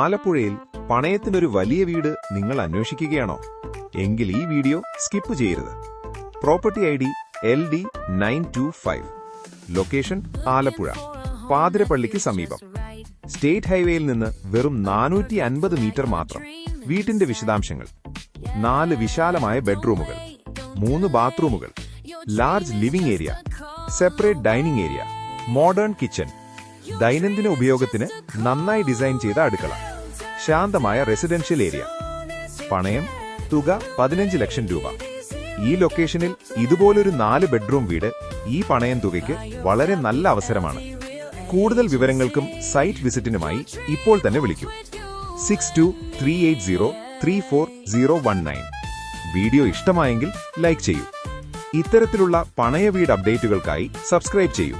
ആലപ്പുഴയിൽ പണയത്തിനൊരു വലിയ വീട് നിങ്ങൾ അന്വേഷിക്കുകയാണോ? എങ്കിൽ ഈ വീഡിയോ സ്കിപ്പ് ചെയ്യരുത്. Property ID LD925. Location Alappuzha, പാതിരപ്പള്ളിക്ക് സമീപം. സ്റ്റേറ്റ് ഹൈവേയിൽ നിന്ന് വെറും 450 മീറ്റർ മാത്രം. വീട്ടിന്റെ വിശദാംശങ്ങൾ: 4 വിശാലമായ ബെഡ്റൂമുകൾ, 3 ബാത്റൂമുകൾ, large living area, separate dining area, modern kitchen, ദൈനംദിന ഉപയോഗത്തിന് നന്നായി ഡിസൈൻ ചെയ്ത അടുക്കള, ശാന്തമായ റെസിഡൻഷ്യൽ ഏരിയ. പണയം തുക 15 ലക്ഷം രൂപ. ഈ ലൊക്കേഷനിൽ ഇതുപോലൊരു 4 ബെഡ്റൂം വീട് ഈ പണയം തുകയ്ക്ക് വളരെ നല്ല അവസരമാണ്. കൂടുതൽ വിവരങ്ങൾക്കും സൈറ്റ് വിസിറ്റിനുമായി ഇപ്പോൾ തന്നെ വിളിക്കൂ. 6238034019. വീഡിയോ ഇഷ്ടമായെങ്കിൽ ലൈക്ക് ചെയ്യൂ. ഇത്തരത്തിലുള്ള പണയ വീട് അപ്ഡേറ്റുകൾക്കായി സബ്സ്ക്രൈബ് ചെയ്യൂ.